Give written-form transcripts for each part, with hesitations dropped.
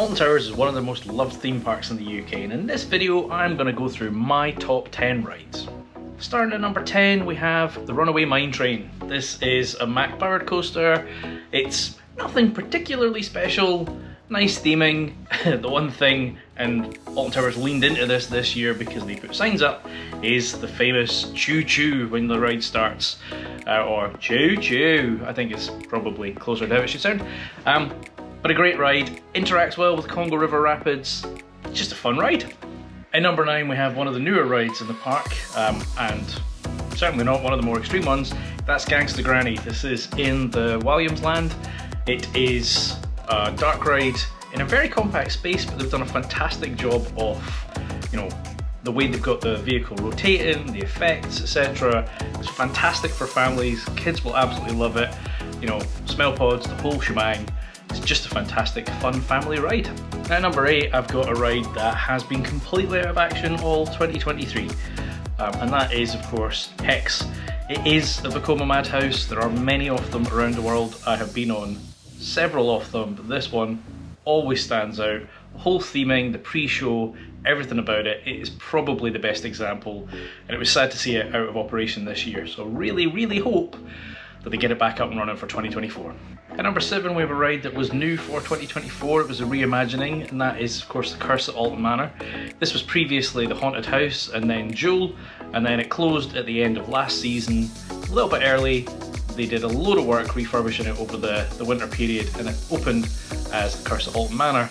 Alton Towers is one of the most loved theme parks in the UK, and in this video I'm going to go through my top 10 rides. Starting at number 10 we have the Runaway Mine Train. This is a Mac-powered coaster. It's nothing particularly special, nice theming. The one thing, and Alton Towers leaned into this year because they put signs up, is the famous choo choo when the ride starts. Or choo choo, I think it's probably closer to how it should sound. But a great ride, interacts well with Congo River Rapids, just a fun ride. At number 9 we have one of the newer rides in the park, and certainly not one of the more extreme ones. That's Gangsta Granny. This is in the Williams Land. It is a dark ride in a very compact space, but they've done a fantastic job of, the way they've got the vehicle rotating, the effects, etc. It's fantastic for families, kids will absolutely love it. Smell pods, the whole shebang. It's just a fantastic, fun family ride. Now at number 8, I've got a ride that has been completely out of action all 2023. And that is, of course, Hex. It is a Vekoma madhouse. There are many of them around the world. I have been on several of them, but this one always stands out. The whole theming, the pre-show, everything about it, it is probably the best example. And it was sad to see it out of operation this year. So really, really hope that they get it back up and running for 2024. At number 7 we have a ride that was new for 2024. It was a reimagining, and that is of course the Curse at Alton Manor. This was previously the Haunted House and then Jewel, and then it closed at the end of last season, a little bit early. They did a load of work refurbishing it over the winter period, and it opened as the Curse at Alton Manor.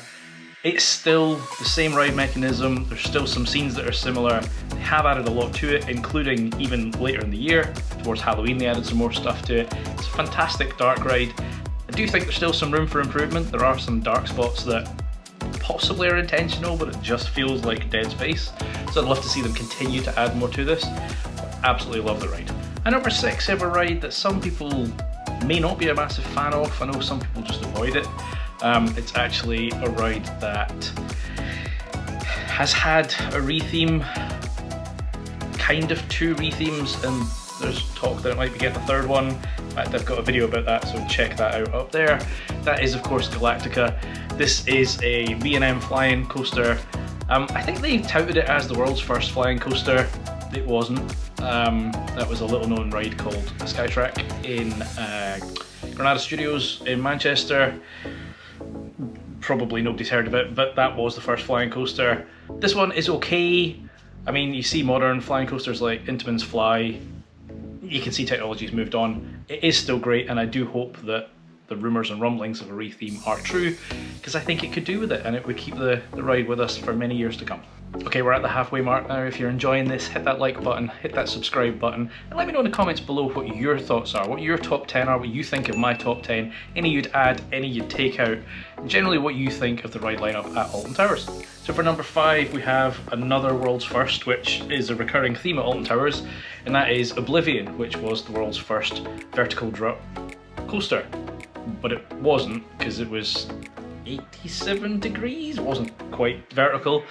It's still the same ride mechanism, there's still some scenes that are similar. They have added a lot to it, including even later in the year, towards Halloween they added some more stuff to it. It's a fantastic dark ride. I do think there's still some room for improvement. There are some dark spots that possibly are intentional, but it just feels like dead space. So I'd love to see them continue to add more to this. Absolutely love the ride. At number 6 I have a ride that some people may not be a massive fan of. I know some people just avoid it. It's actually a ride that has had a retheme, kind of 2 rethemes, and there's talk that it might be getting a 3rd one. In fact, I've got a video about that, so check that out up there. That is of course Galactica. This is a B&M flying coaster. I think they touted it as the world's first flying coaster. It wasn't. That was a little known ride called Skytrack in Granada Studios in Manchester. Probably nobody's heard of it, but that was the first flying coaster. This one is okay. I mean, you see modern flying coasters like Intamin's Fly, you can see technology's moved on. It is still great, and I do hope that the rumours and rumblings of a retheme are true, because I think it could do with it, and it would keep the ride with us for many years to come. Okay, we're at the halfway mark now. If you're enjoying this, hit that like button, hit that subscribe button, and let me know in the comments below what your thoughts are, what your top 10 are, what you think of my top 10, any you'd add, any you'd take out, and generally what you think of the ride lineup at Alton Towers. So for number 5 we have another world's first, which is a recurring theme at Alton Towers, and that is Oblivion, which was the world's first vertical drop coaster. But it wasn't, because it was 87 degrees, it wasn't quite vertical.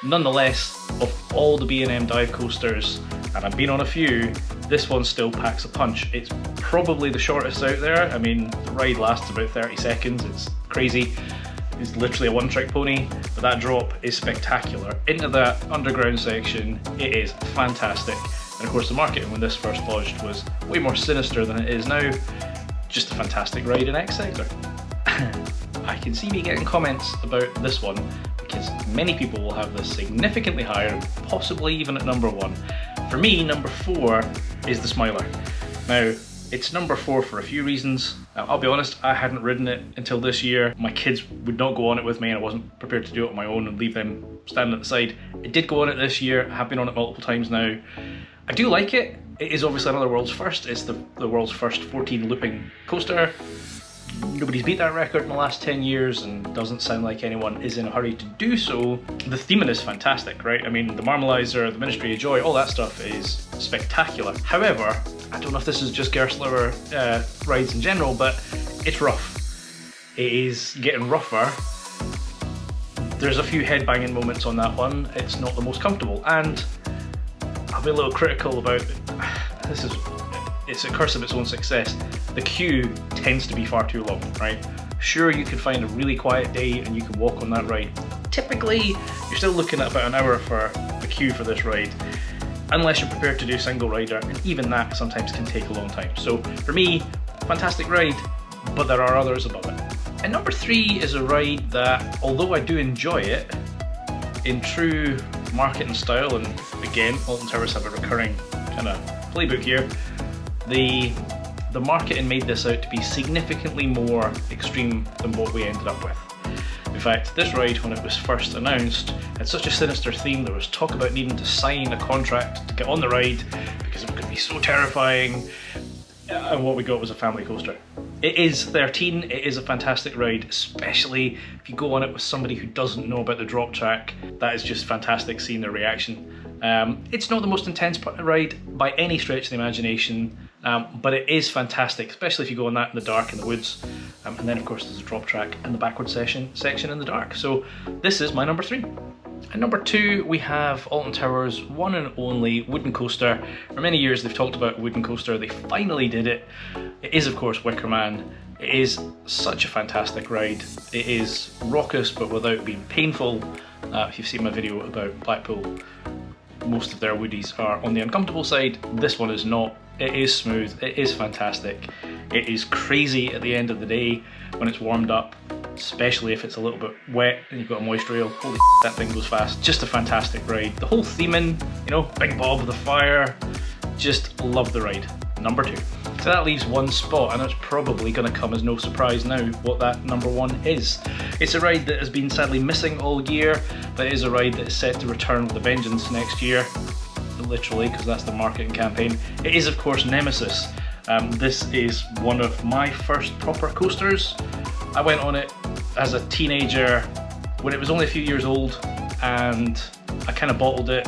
Nonetheless, of all the B&M dive coasters, and I've been on a few, this one still packs a punch. It's probably the shortest out there. I mean, the ride lasts about 30 seconds, it's crazy. It's literally a one-trick pony, but that drop is spectacular. Into that underground section, it is fantastic. And of course the marketing when this first launched was way more sinister than it is now. Just a fantastic ride in X Sector. I can see me getting comments about this one because many people will have this significantly higher, possibly even at number 1. For me, number 4 is the Smiler. Now, it's number 4 for a few reasons. I'll be honest, I hadn't ridden it until this year. My kids would not go on it with me, and I wasn't prepared to do it on my own and leave them standing at the side. I did go on it this year. I have been on it multiple times now. I do like it. It is obviously another world's first. It's the world's first 14 looping coaster. Nobody's beat that record in the last 10 years, and doesn't sound like anyone is in a hurry to do so. The theming is fantastic, right? I mean, the Marmalizer, the Ministry of Joy, all that stuff is spectacular. However, I don't know if this is just Gerstlauer rides in general, but it's rough. It is getting rougher. There's a few headbanging moments on that one. It's not the most comfortable, and I'll be a little critical about it's a curse of its own success. The queue tends to be far too long, right? Sure, you can find a really quiet day and you can walk on that ride. Typically, you're still looking at about an hour for a queue for this ride, unless you're prepared to do single rider, and even that sometimes can take a long time. So for me, fantastic ride, but there are others above it. And number 3 is a ride that, although I do enjoy it, in true marketing style, and again, Alton Towers have a recurring kind of playbook here, the marketing made this out to be significantly more extreme than what we ended up with. In fact, this ride, when it was first announced, had such a sinister theme. There was talk about needing to sign a contract to get on the ride because it was going to be so terrifying, and what we got was a family coaster. It is 13, it is a fantastic ride, especially if you go on it with somebody who doesn't know about the drop track. That is just fantastic seeing their reaction. It's not the most intense ride by any stretch of the imagination, but it is fantastic, especially if you go on that in the dark in the woods. And then of course there's a drop track in the backward section in the dark. So this is my number 3. And number 2, we have Alton Towers' one and only wooden coaster. For many years they've talked about wooden coaster, they finally did it. It is of course Wickerman. It is such a fantastic ride. It is raucous but without being painful. If you've seen my video about Blackpool, most of their woodies are on the uncomfortable side. This one is not. It is smooth, it is fantastic. It is crazy at the end of the day when it's warmed up, especially if it's a little bit wet and you've got a moisture rail. Holy that thing goes fast. Just a fantastic ride. The whole theming, you know, Big Bob with the fire, just love the ride. Number 2. So that leaves one spot, and it's probably going to come as no surprise now what that number 1 is. It's a ride that has been sadly missing all year, but it is a ride that is set to return with a vengeance next year. Literally, because that's the marketing campaign. It is of course Nemesis. This is one of my first proper coasters. I went on it as a teenager when it was only a few years old, and I kind of bottled it,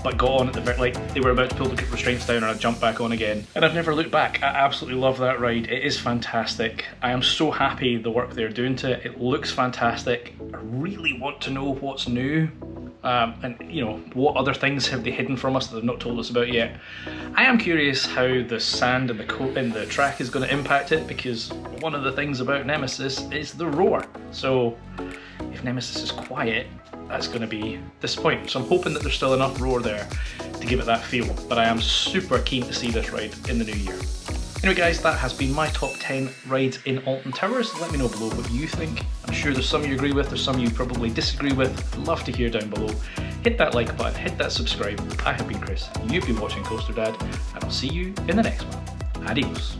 but got on at the very, like they were about to pull the restraints down and I jumped back on again. And I've never looked back. I absolutely love that ride. It is fantastic. I am so happy the work they're doing to it. It looks fantastic. I really want to know what's new. And you know, what other things have they hidden from us that they've not told us about yet. I am curious how the sand and the track is going to impact it, because one of the things about Nemesis is the roar. So if Nemesis is quiet, that's going to be disappointing. So I'm hoping that there's still enough roar there to give it that feel. But I am super keen to see this ride in the new year. Anyway guys, that has been my top 10 rides in Alton Towers. Let me know below what you think. I'm sure there's some you agree with, there's some you probably disagree with. I'd love to hear down below. Hit that like button, hit that subscribe. I have been Chris, you've been watching Coaster Dad, and I'll see you in the next one. Adios.